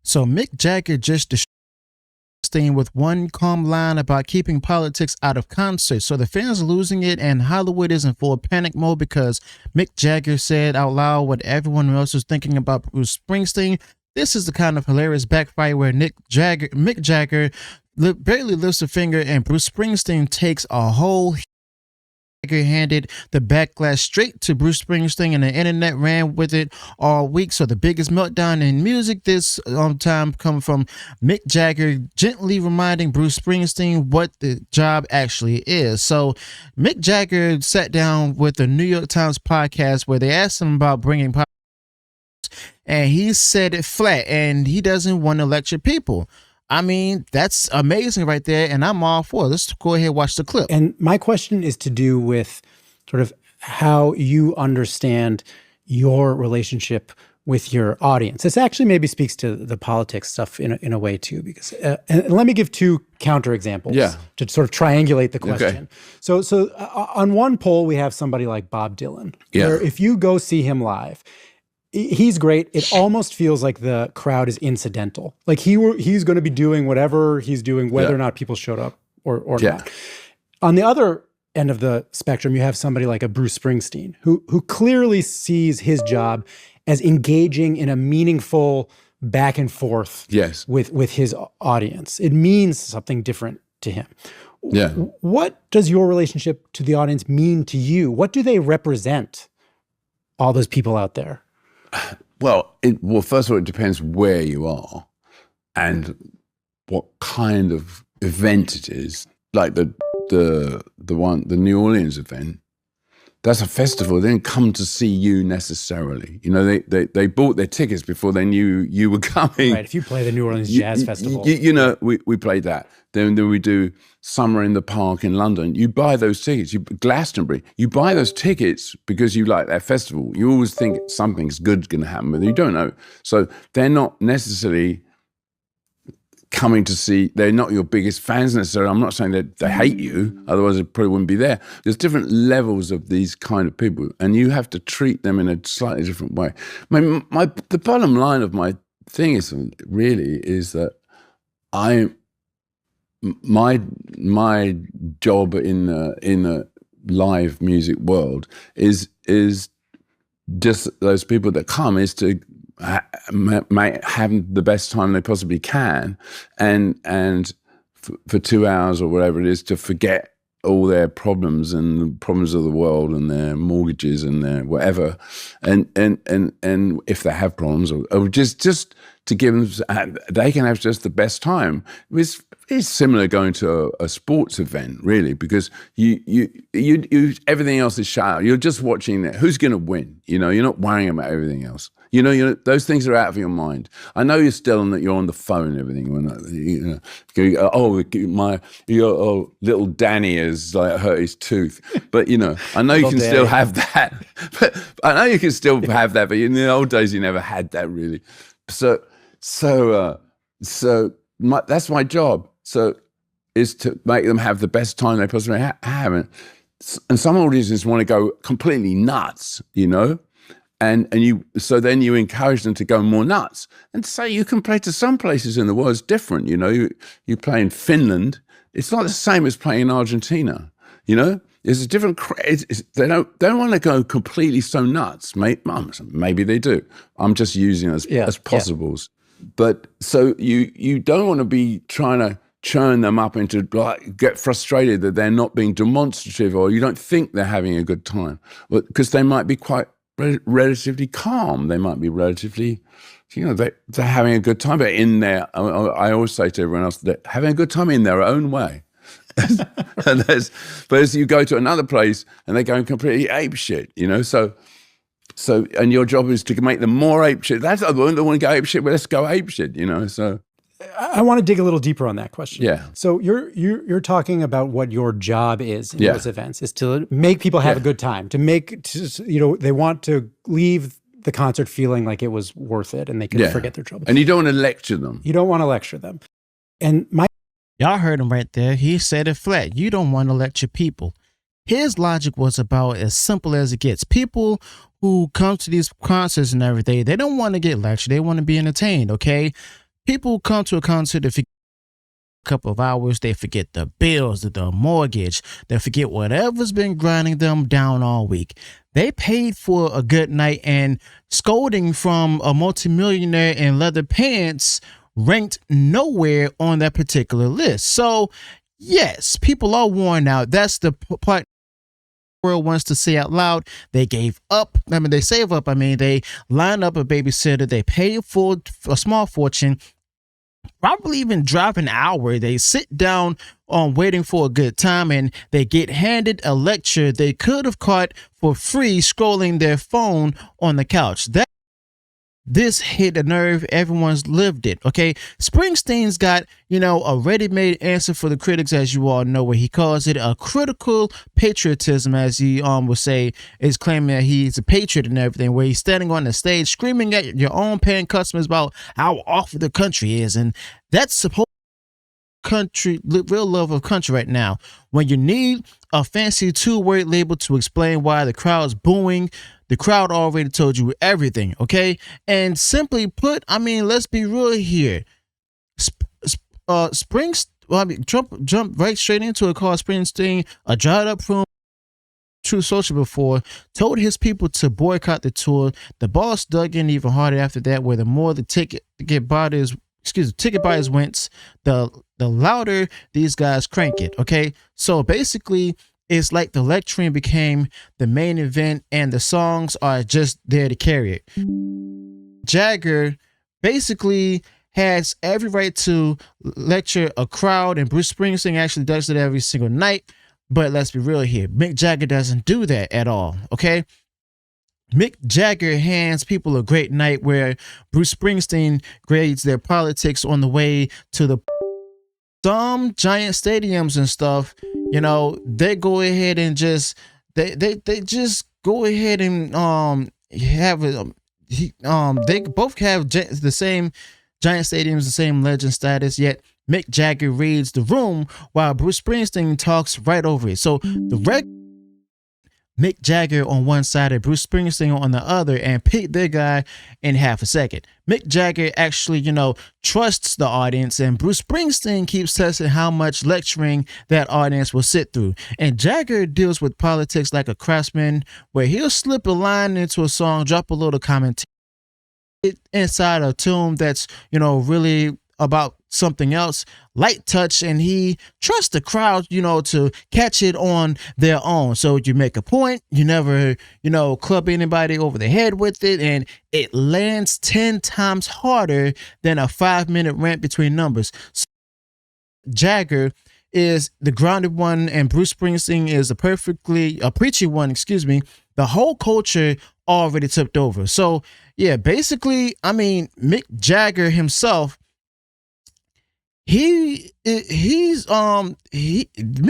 So Mick Jagger just destroyed Springsteen with one calm line about keeping politics out of concerts. So the fans are losing it, and Hollywood is in full panic mode because Mick Jagger said out loud what everyone else was thinking about Bruce Springsteen. This is the kind of hilarious backfire where Mick Jagger barely lifts a finger, and Bruce Springsteen takes a whole handed the backlash straight to Bruce Springsteen, and the internet ran with it all week. So the biggest meltdown in music this time come from Mick Jagger gently reminding Bruce Springsteen what the job actually is. So Mick Jagger sat down with the New York Times podcast where they asked him about bringing politics, and he said it flat, and he doesn't want to lecture people. I mean, that's amazing right there, and I'm all for it. Let's go ahead and watch the clip. And my question is to do with sort of how you understand your relationship with your audience. This actually maybe speaks to the politics stuff in a way too, because and let me give two counterexamples to sort of triangulate the question. Okay. So on one poll, we have somebody like Bob Dylan, where if you go see him live, he's great. It almost feels like the crowd is incidental. Like he's going to be doing whatever he's doing, whether or not people showed up or not. On the other end of the spectrum, you have somebody like a Bruce Springsteen, who clearly sees his job as engaging in a meaningful back and forth with his audience. It means something different to him. Yeah. What does your relationship to the audience mean to you? What do they represent, all those people out there? Well, first of all, it depends where you are and what kind of event it is. Like the New Orleans event, that's a festival. They didn't come to see you necessarily. You know, they bought their tickets before they knew you were coming. Right. If you play the New Orleans Jazz Festival, you know, we played that. Then we do Summer in the Park in London. You buy those tickets. Glastonbury. You buy those tickets because you like that festival. You always think something's good's going to happen, but you don't know. So they're not necessarily coming to see. They're not your biggest fans necessarily. I'm not saying that they hate you. Otherwise, it probably wouldn't be there. There's different levels of these kind of people, and you have to treat them in a slightly different way. The bottom line of my thing is that my job in the live music world is just those people that come is to have the best time they possibly can, and for 2 hours or whatever it is, to forget all their problems and the problems of the world and their mortgages and their whatever, and if they have problems, or just to give them, they can have just the best time. It's similar going to a sports event, really, because you everything else is shut out. You're just watching who's going to win. You know, you're not worrying about everything else. You know, those things are out of your mind. I know you're on the phone and everything. Little Danny has like hurt his tooth, but you know, I know you can still have that. But I know you can still have that, but in the old days, you never had that really. So that's my job. So is to make them have the best time they possibly have. And some audiences want to go completely nuts, you know. So then you encourage them to go more nuts, and say you can play to some places in the world. It's different, you know. You play in Finland, it's not the same as playing in Argentina, you know. It's a different. They don't want to go completely so nuts. Maybe they do. I'm just using it as possibles. Yeah. But so you don't want to be trying to churn them up into get frustrated that they're not being demonstrative, or you don't think they're having a good time, because they might be quite relatively calm. They might be relatively, you know, they're having a good time, but in their, I always say to everyone else, they're having a good time in their own way. But as you go to another place and they're going completely apeshit, you know, so and your job is to make them more apeshit. That's the one that want to go apeshit, but let's go apeshit, you know. So I want to dig a little deeper on that question. Yeah. So you're talking about what your job is in those events, is to make people have a good time, they want to leave the concert feeling like it was worth it and they can forget their troubles. And you don't want to lecture them. You don't want to lecture them. And y'all heard him right there. He said it flat. You don't want to lecture people. His logic was about as simple as it gets. People who come to these concerts and everything, they don't want to get lectured. They want to be entertained, okay? People come to a concert to forget a couple of hours. They forget the bills, the mortgage. They forget whatever's been grinding them down all week. They paid for a good night, and scolding from a multimillionaire in leather pants ranked nowhere on that particular list. So, yes, people are worn out. That's the part the world wants to say out loud. They gave up. They save up. They line up a babysitter. They pay for a small fortune, probably even drive an hour. They sit down on waiting for a good time, and they get handed a lecture they could have caught for free scrolling their phone on the couch. This hit a nerve. Everyone's lived it. Okay. Springsteen's got, a ready-made answer for the critics, as you all know, where he calls it a critical patriotism, as he would say, is claiming that he's a patriot and everything, where he's standing on the stage screaming at your own paying customers about how awful the country is. And that's supposed country, real love of country right now. When you need a fancy two-word label to explain why the crowd's booing, the crowd already told you everything, okay? And simply put, let's be real here. Trump jumped right straight into it, called Springsteen a dried up room. True Social before, told his people to boycott the tour. The boss dug in even harder after that, where the more the ticket buyers went, the louder these guys crank it, okay? So basically, it's like the lecturing became the main event and the songs are just there to carry it. Jagger basically has every right to lecture a crowd, and Bruce Springsteen actually does it every single night. But let's be real here. Mick Jagger doesn't do that at all, okay? Mick Jagger hands people a great night, where Bruce Springsteen grades their politics on the way to the some giant stadiums and stuff. They go ahead and just they just go ahead and have they both have the same giant stadiums, the same legend status, yet Mick Jagger reads the room while Bruce Springsteen talks right over it. So the Mick Jagger on one side and Bruce Springsteen on the other, and pick their guy in half a second. Mick Jagger actually, trusts the audience, and Bruce Springsteen keeps testing how much lecturing that audience will sit through. And Jagger deals with politics like a craftsman, where he'll slip a line into a song, drop a little commentary inside a tune that's, really about something else, light touch, and he trusts the crowd, to catch it on their own. So you make a point, you never, club anybody over the head with it, and it lands 10 times harder than a 5-minute rant between numbers. So Jagger is the grounded one, and Bruce Springsteen is a preachy one, The whole culture already tipped over. So yeah, basically, Mick Jagger himself, Mick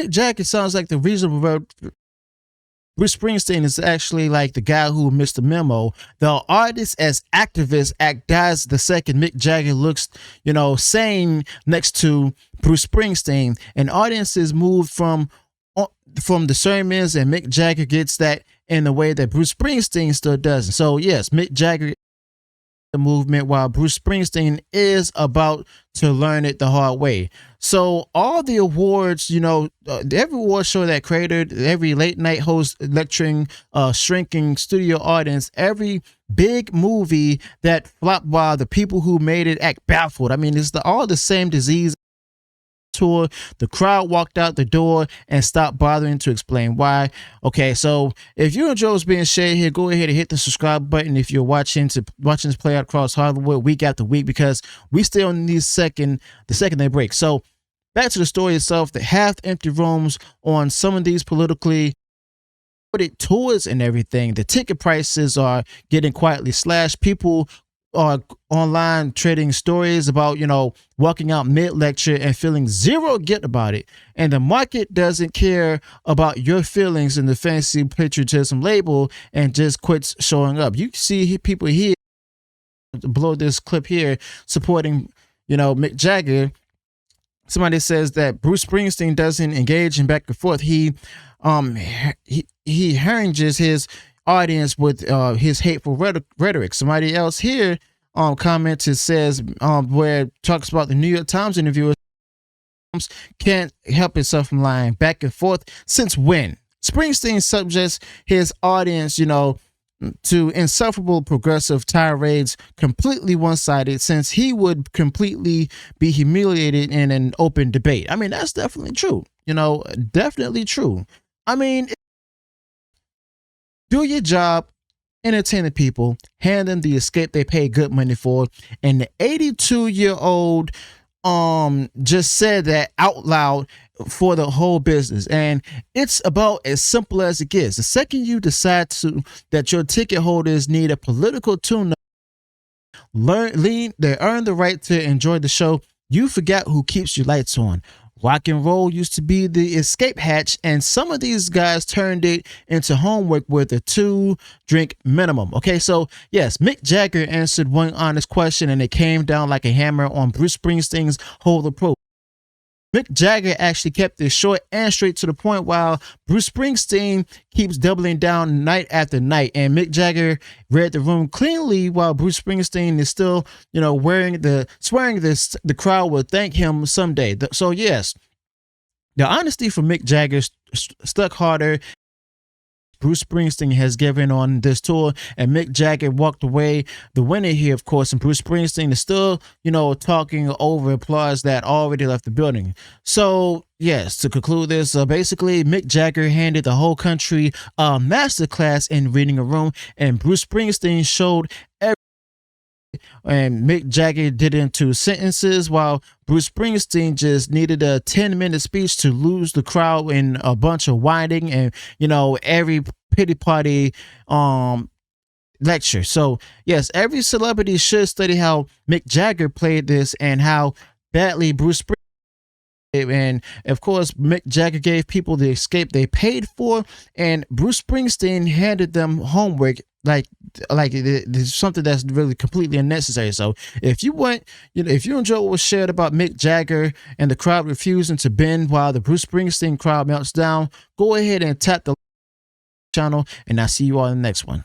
Jagger sounds like the reasonable. Bruce Springsteen is actually like the guy who missed the memo. The artist as activist act dies the second Mick Jagger looks, sane next to Bruce Springsteen, and audiences move from the sermons, and Mick Jagger gets that in the way that Bruce Springsteen still doesn't. So yes, Mick Jagger the movement, while Bruce Springsteen is about to learn it the hard way. So all the awards, every award show that created, every late night host lecturing, shrinking studio audience, every big movie that flopped while the people who made it act baffled. It's all the same disease. Tour, the crowd walked out the door and stopped bothering to explain why. Okay, so if you enjoy what's being shared here, go ahead and hit the subscribe button if you're watching this play out across Hollywood week after week, because we still need the second they break. So back to the story itself. The half-empty rooms on some of these politically tours and everything. The ticket prices are getting quietly slashed. People are online trading stories about, walking out mid-lecture and feeling zero guilt about it. And the market doesn't care about your feelings in the fancy patriotism label and just quits showing up. You see people here below this clip here supporting, Mick Jagger. Somebody says that Bruce Springsteen doesn't engage in back and forth. He harangues his audience with his hateful rhetoric. Somebody else here comments. It says where it talks about the New York Times interviewer can't help himself from lying back and forth. Since when? Springsteen subjects his audience, to insufferable progressive tirades, completely one-sided, since he would completely be humiliated in an open debate. I mean, that's definitely true. Definitely true. I mean, do your job, entertain the people, hand them the escape they pay good money for. And the 82-year-old just said that out loud for the whole business. And it's about as simple as it gets. The second you decide that your ticket holders need a political tune-up, they earn the right to enjoy the show, you forget who keeps your lights on. Rock and roll used to be the escape hatch, and some of these guys turned it into homework with a 2-drink minimum. Okay, so yes, Mick Jagger answered one honest question, and it came down like a hammer on Bruce Springsteen's whole approach. Mick Jagger actually kept this short and straight to the point, while Bruce Springsteen keeps doubling down night after night. And Mick Jagger read the room cleanly, while Bruce Springsteen is still, swearing the crowd will thank him someday. So yes, the honesty from Mick Jagger stuck harder. Bruce Springsteen has given on this tour, and Mick Jagger walked away the winner here, of course, and Bruce Springsteen is still, talking over applause that already left the building. So, yes, to conclude this, basically, Mick Jagger handed the whole country a masterclass in reading a room, and Bruce Springsteen showed and Mick Jagger did it in 2 sentences, while Bruce Springsteen just needed a 10-minute speech to lose the crowd in a bunch of whining and, every pity party lecture. So yes, every celebrity should study how Mick Jagger played this and how badly Bruce Springsteen. And of course, Mick Jagger gave people the escape they paid for, and Bruce Springsteen handed them homework like it's something that's really completely unnecessary. So if you enjoy what was shared about Mick Jagger and the crowd refusing to bend while the Bruce Springsteen crowd melts down, go ahead and tap the channel, and I'll see you all in the next one.